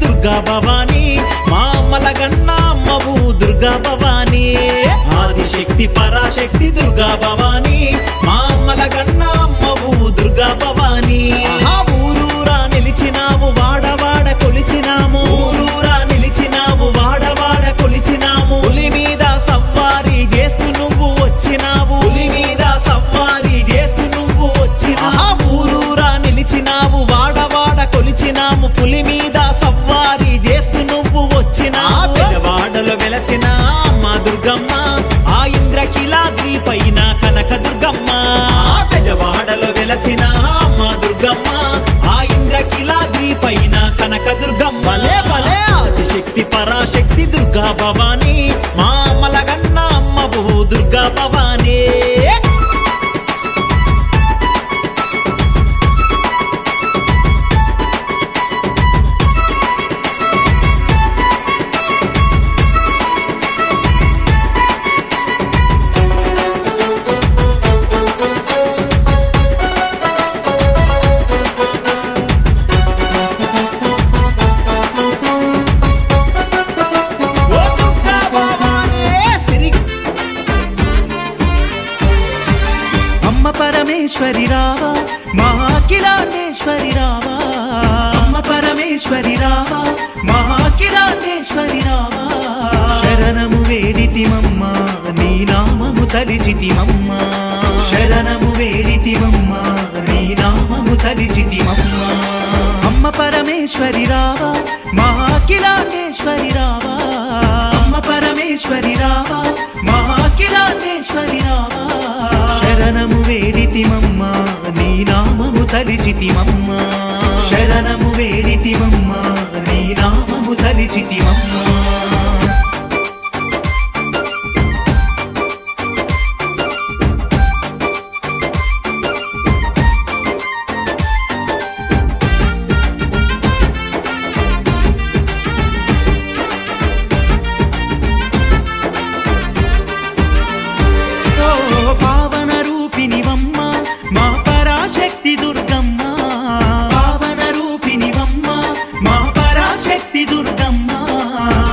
దుర్గా భవానీ మా అమ్మలగన్న అమ్మవు దుర్గా భవానీ ఆదిశక్తి పరాశక్తి దుర్గా భవానీ మా అమ్మలగన్న అమ్మవు దుర్గా భవానీ ఊరూరా నిలిచినావు వాడవాడ కొలిచినాము ఊరూరా నిలిచినావు వాడవాడ కొలిచినాము పులి మీద సవారీ చేస్తూ నువ్వు వచ్చినావు పులి మీద సవారీ చేస్తూ నువ్వు వచ్చినావు ఊరూరా నిలిచినావు వాడవాడ కొలిచినాము పులి మీద సవారీ చేస్తూ నువ్వు వచ్చినావు పెదవాడలో వెలసిన అమ్మ దుర్గమ్మ ఆ ఇంద్రకీలాద్రి పైన కనక దుర్గమ్మ పెదవాడలో వెలసిన అమ్మ దుర్గమ్మ ఆ ఇంద్రకీలాద్రి పైన కనక దుర్గమ్మ భలే భలే ఆదిశక్తి పరాశక్తి దుర్గా భవానీ మా అమ్మలగన్న అమ్మవు దుర్గా భవానీ పరమేశ్వరి రావా మహాకిలాండేశ్వరి రావా అమ్మ పరమేశ్వరి రావా మహాకిలాండేశ్వరి రావా శరణము వేడితిమమ్మ నీ నామము తలిచితిమమ్మ శరణము వేడితిమమ్మ నీ నామము తలిచితిమమ్మ అమ్మ పరమేశ్వరి రావా మహాకిలాండేశ్వరి రావా అమ్మ పరమేశ్వరి రావా మహాకిలాండేశ్వరి రావా శరణము వేడితిమమ్మ నీ నామము తలిచితిమమ్మ శరణము వేడితిమమ్మ నీ నామము తలిచితిమమ్మ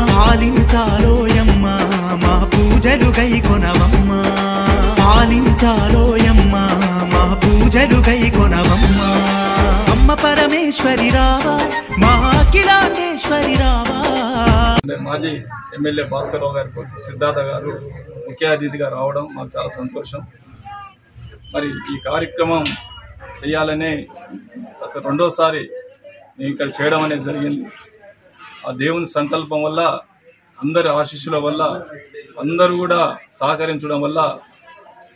పాలించాలోయమ్మ మా పూజలు గైకొనవమ్మ పాలించాలోయమ్మ మా పూజలు గైకొనవమ్మ అమ్మ పరమేశ్వరి రావా మహాకిలాండేశ్వరి రావా మాజీ ఎమ్మెల్యే భాస్కరరావు గారు సిద్ధార్థ గారు ముఖ్య అతిథిగా రావడం మాకు చాలా సంతోషం. మరి ఈ కార్యక్రమం చేయాలనే అసలు రెండోసారి నేను ఇక్కడ చేయడం అనేది జరిగింది. ఆ దేవుని సంకల్పం వల్ల అందరి ఆశీస్సుల వల్ల అందరూ కూడా సహకరించడం వల్ల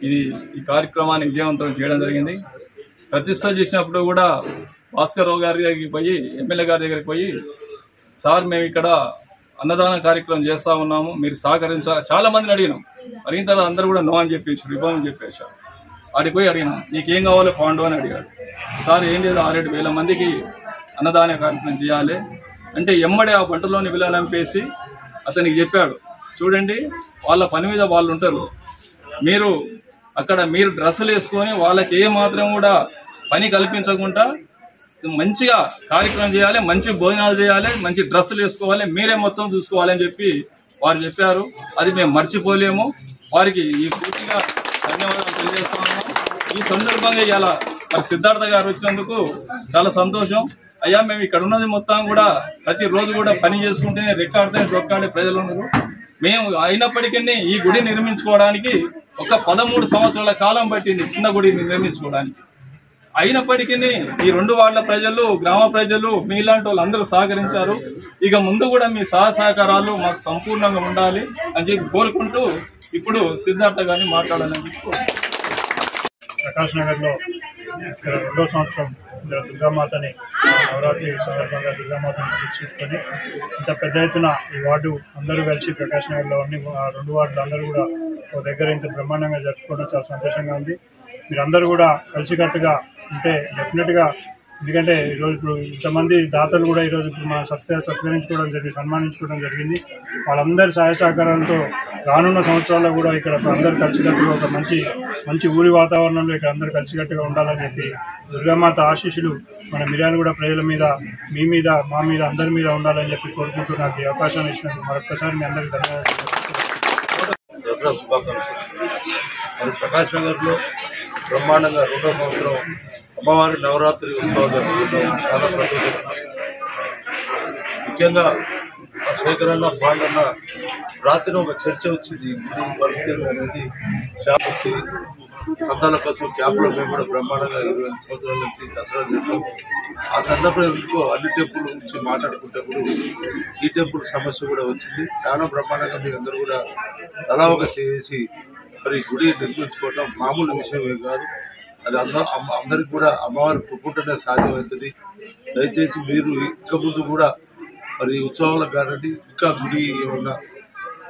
ఈ కార్యక్రమాన్ని విజయవంతం చేయడం జరిగింది. ప్రతిష్ట చేసినప్పుడు కూడా భాస్కరరావు గారి దగ్గరికి పోయి ఎమ్మెల్యే గారి దగ్గరికి పోయి సార్ మేము ఇక్కడ అన్నదాన కార్యక్రమం చేస్తూ ఉన్నాము, మీరు సహకరించాలి చాలా మందిని అడిగినాం. అడిగిన తర్వాత అందరూ కూడా నో అని చెప్పేసి ఇవ్వమని చెప్పేశారు. ఆడికి పోయి అడిగినా నీకేం కావాలో పాండు అని అడిగాడు. సార్ ఏం లేదు 6-7 మందికి అన్నదాన కార్యక్రమం చేయాలి అంటే ఎమ్మడే ఆ పంటలోని విలనంపేసి అతనికి చెప్పాడు, చూడండి వాళ్ళ పని మీద వాళ్ళు ఉంటారు, మీరు అక్కడ మీరు డ్రెస్సులు వేసుకొని వాళ్ళకి ఏ మాత్రం కూడా పని కల్పించకుండా మంచిగా కార్యక్రమం చేయాలి, మంచి భోజనాలు చేయాలి, మంచి డ్రెస్సులు వేసుకోవాలి, మీరే మొత్తం చూసుకోవాలి అని చెప్పి వారు చెప్పారు. అది మేము మర్చిపోలేము. వారికి ఈ పూర్తిగా ధన్యవాదాలు తెలియజేస్తా ఉన్నాం. ఈ సందర్భంగా ఇలా మరి సిద్ధార్థ గారు వచ్చినందుకు చాలా సంతోషం. అయ్యా మేము ఇక్కడ ఉన్నది మొత్తం కూడా ప్రతిరోజు కూడా పని చేసుకుంటేనే రొక్కాడే ప్రజలు ఉన్నారు. మేము అయినప్పటికీ ఈ గుడి నిర్మించుకోవడానికి ఒక 13 సంవత్సరాల కాలం పట్టింది చిన్న గుడి నిర్మించుకోవడానికి. అయినప్పటికీ ఈ 2 వార్డుల ప్రజలు గ్రామ ప్రజలు మీలాంటి వాళ్ళు అందరూ సహకరించారు. ఇక ముందు కూడా మీ సహకారాలు మాకు సంపూర్ణంగా ఉండాలి అని చెప్పి కోరుకుంటూ ఇప్పుడు సిద్ధార్థ గారిని మాట్లాడాలని ప్రకాష్ నగర్ లో ఇక్కడ 2వ సంవత్సరం దుర్గామాతని నవరాత్రి సందర్భంగా దుర్గామాతని ప్రతిష్ఠించుకొని ఇంత పెద్ద ఎత్తున ఈ వార్డు అందరూ కలిసి ప్రకాష్ నగర్ లో అన్ని 2 వార్డులు అందరూ కూడా ఒక దగ్గర ఇంత బ్రహ్మాండంగా జరుపుకోవడం చాలా సంతోషంగా ఉంది. మీరందరూ కూడా కలిసికట్టుగా ఉంటే డెఫినెట్ గా ఎందుకంటే ఈరోజు ఇప్పుడు ఇంతమంది దాతలు కూడా ఈరోజు మా సత్కరించుకోవడం జరిగింది, సన్మానించుకోవడం జరిగింది. వాళ్ళందరి సహాయ సహకారాలతో రానున్న సంవత్సరాల్లో కూడా ఇక్కడ అందరూ కలిసికట్టుగా ఒక మంచి ఊరి వాతావరణంలో ఇక్కడ అందరూ కలిసికట్టుగా ఉండాలని చెప్పి దుర్గామాత ఆశీస్సులు మన మిర్యాలగూడ ప్రజల మీద, మీ మీద, మా మీద, అందరి మీద ఉండాలని చెప్పి కోరుకుంటూ నాకు ఈ అవకాశం ఇచ్చినందుకు మరొకసారి మీ అందరికీ ధన్యవాదాలు. దసరా శుభాకాంక్షలు. మరి ప్రకాష్ నగర్లో బ్రహ్మాండంగా 2వ సంవత్సరం అమ్మవారి నవరాత్రి ఉత్సవాలు జరుపుకుంటాం. చాలా సంతోషం. ముఖ్యంగా శేఖరన్న పాండన్న రాత్రి ఒక చర్చ వచ్చింది. అనేది షాప్ వచ్చి సంతాల కోసం క్యాంప్లో మేము కూడా బ్రహ్మాండంగా 25 సంవత్సరాల నుంచి దసరా చేస్తాం. ఆ సందర్భంలో అన్ని టెంపుల్ నుంచి మాట్లాడుకునేటప్పుడు ఈ టెంపుల్ సమస్య కూడా వచ్చింది. చాలా బ్రహ్మాండంగా మీరందరూ కూడా అలా ఒక చేసి మరి గుడి నిర్మించుకోవడం మామూలు విషయం ఏం కాదు. అది అందరికి కూడా అమ్మవారి పుట్టుకుంటేనే సాధ్యమవుతుంది. దయచేసి మీరు ఇంకా ముందు కూడా మరి ఉత్సవాలకు కానండి, ఇంకా గుడి ఏమన్నా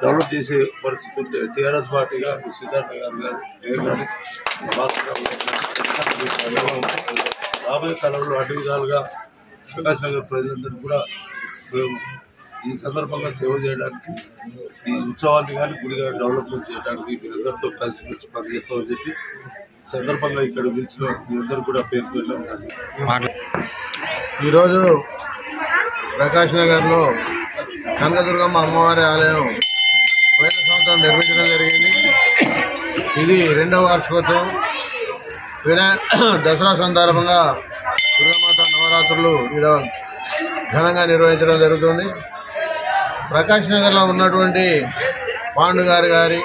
డెవలప్ చేసే పరిస్థితి ఉంటే టీఆర్ఎస్ పార్టీ గారు, సిద్ధార్థ గారు మేము కానీ రాబోయే కాలంలో అన్ని విధాలుగా ప్రకాష్ నగర్ ప్రజలందరూ కూడా మేము ఈ సందర్భంగా సేవ చేయడానికి, ఈ ఉత్సవాన్ని కానీ గుడి కానీ డెవలప్మెంట్ చేయడానికి మీరందరితో కలిసి పనిచేస్తామని చెప్పి సందర్భంగా ఇక్కడ పిలిచిన మీరందరూ కూడా పేర్కొనడం. ఈరోజు ప్రకాష్ నగర్లో కనకదుర్గమ్మ అమ్మవారి ఆలయం పోయిన సంవత్సరం నిర్మించడం జరిగింది. ఇది 2వ వార్షికోత్సవం. దసరా సందర్భంగా దుర్గామాత నవరాత్రులు ఈరోజు ఘనంగా నిర్వహించడం జరుగుతుంది. ప్రకాష్ నగర్లో ఉన్నటువంటి పాండు గారి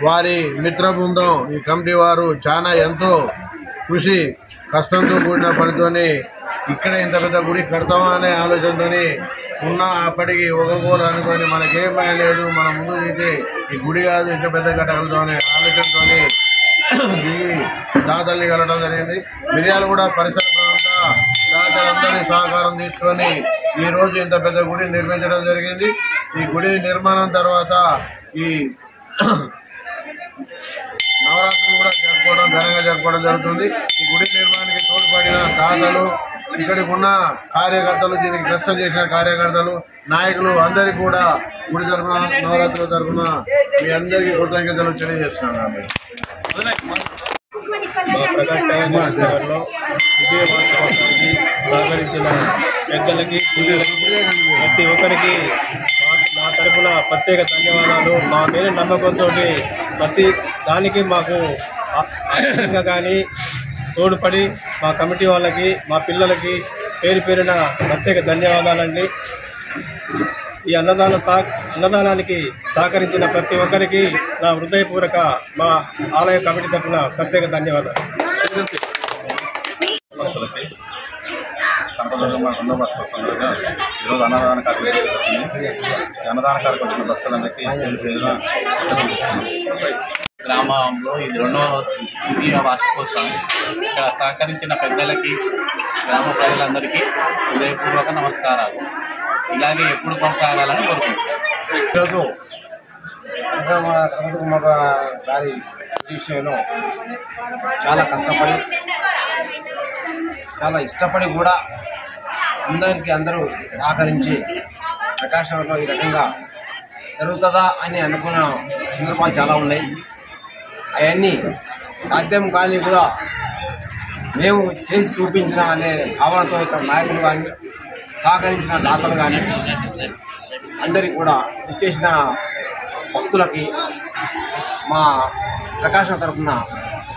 వారి మిత్ర బృందం, ఈ కమిటీ వారు చాలా ఎంతో కృషి, కష్టంతో కూడిన పనితోని ఇక్కడ ఇంత పెద్ద గుడి కడతామా అనే ఆలోచనతోని ఉన్న అప్పటికి ఒకగోలు అనుకొని మనకేం భయం లేదు, మనం ముందు తీసి ఈ గుడి కాదు ఇంత పెద్ద కట్టగలుగుతామనే ఆలోచనతోని దిగి దాతల్ని కలవడం జరిగింది. మిర్యాలగూడ పరిసర ప్రాంత దాతలందరి సహకారం తీసుకొని ఈ రోజు ఇంత పెద్ద గుడి నిర్మించడం జరిగింది. ఈ గుడి నిర్మాణం తర్వాత ఈ నవరాత్రులు కూడా ఘనంగా జరుపుకోవడం జరుగుతుంది. ఈ గుడి నిర్మాణానికి తోడ్పడిన దాతలు, ఇక్కడికి ఉన్న కార్యకర్తలు, దీనికి కష్టం చేసిన కార్యకర్తలు, నాయకులు అందరికీ కూడా గుడి తరఫున, నవరాత్రుల తరఫున మీ అందరికీ కృతజ్ఞతలు తెలియజేస్తున్నాను. ప్రకాష్ నగర్లో విజయ వార్షికోత్సవానికి సహకరించిన పెద్దలకి, పిల్లలకి, ప్రతి ఒక్కరికి నా తరఫున ప్రత్యేక ధన్యవాదాలు. మా మీద నమ్మకంతో ప్రతి దానికి మాకు ఆర్థికంగా కానీ తోడ్పడి మా కమిటీ వాళ్ళకి, మా పిల్లలకి పేరున ప్రత్యేక ధన్యవాదాలండి. ఈ అన్నదానానికి సహకరించిన ప్రతి ఒక్కరికి నా హృదయపూర్వక మా ఆలయ కమిటీ తరఫున ప్రత్యేక ధన్యవాదాలు. ఈరోజు అన్నదాన కార్యక్రమం అన్నదాన కార్యక్రమం భక్తులందరికీ గ్రామంలో ఇది 2వ వార్షికోత్సవం. ఇక్కడ సహకరించిన పెద్దలకి, గ్రామ ప్రజలందరికీ హృదయపూర్వక నమస్కారాలు. ఇలాగే ఎప్పుడు కొనసాగాలని కోరుకుంటున్నాను. ఈరోజు కనకదుర్గమ్మ గారి విషయంలో చాలా కష్టపడి, చాలా ఇష్టపడి కూడా అందరూ సహకరించి ప్రకాష్ నగర్లో ఈ రకంగా జరుగుతుందా అని అనుకున్న సందర్భాలు చాలా ఉన్నాయి. అవన్నీ సాధ్యం కానీ కూడా మేము చేసి చూపించిన అనే భావనతో ఇక్కడ నాయకులు కానీ, సహకరించిన దాతలు కానీ, అందరికీ కూడా ఇచ్చేసిన భక్తులకి మా ప్రకాశం తరఫున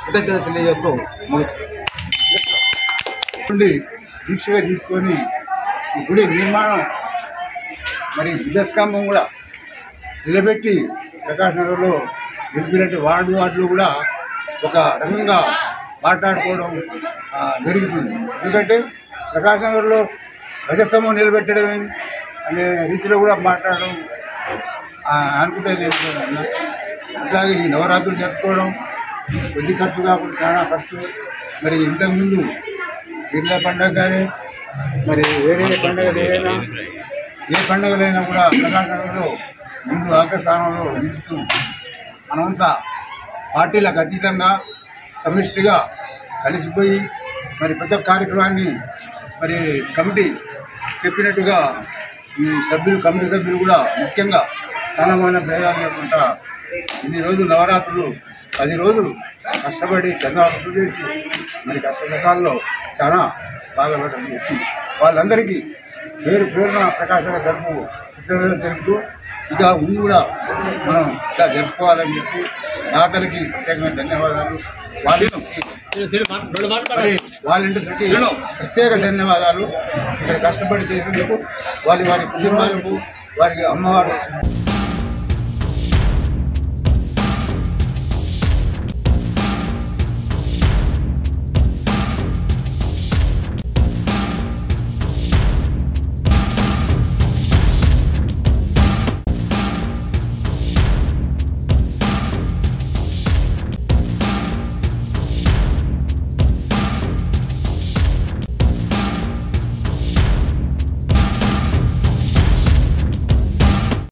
కృతజ్ఞత తెలియజేస్తూ ముగిస్తుంది. దీక్షగా తీసుకొని ఈ గుడి నిర్మాణం మరి విజయస్కంభం కూడా నిలబెట్టి ప్రకాష్ నగర్లో గెలిపినట్టు వార్డులు కూడా ఒక రకంగా మాట్లాడుకోవడం జరుగుతుంది. ఎందుకంటే ప్రకాష్ నగర్లో ధ్వజస్తంభం నిలబెట్టడం అనే రీతిలో కూడా మాట్లాడడం అనుకుంటే నేను అట్లాగే ఈ నవరాత్రులు జరుపుకోవడం కొద్ది ఖర్చు కాకుండా చాలా ఖర్చు. మరి ఇంతకుముందు పిల్ల పండుగ కానీ మరి వేరే పండుగలు ఏదైనా ఏ పండుగలైనా కూడా ప్రకాష్ నగర్లో ముందు అగ్రస్థానంలో నిలుస్తూ మనమంతా పార్టీలకు అతీతంగా సమిష్టిగా కలిసిపోయి మరి ప్రతి కార్యక్రమాన్ని మరి కమిటీ చెప్పినట్టుగా ఈ కమిటీ సభ్యులు కూడా ముఖ్యంగా చాలా భేదాలు లేకుండా ఇన్ని రోజులు నవరాత్రులు 10 రోజులు కష్టపడి చందాలు చేసి మరి కష్టకాలంలో చాలా బాధపడడం చెప్పి వాళ్ళందరికీ పేరున ప్రకాశంగా తెలుపుతూ ఇక ముందు కూడా మనం ఇలా జరుపుకోవాలని చెప్పి దాతలకి ప్రత్యేకమైన ధన్యవాదాలు. వాలంటీర్స్కి ప్రత్యేక ధన్యవాదాలు. ఇక్కడ కష్టపడి చేసేందుకు వారి కుటుంబాలకు వారికి అమ్మవారు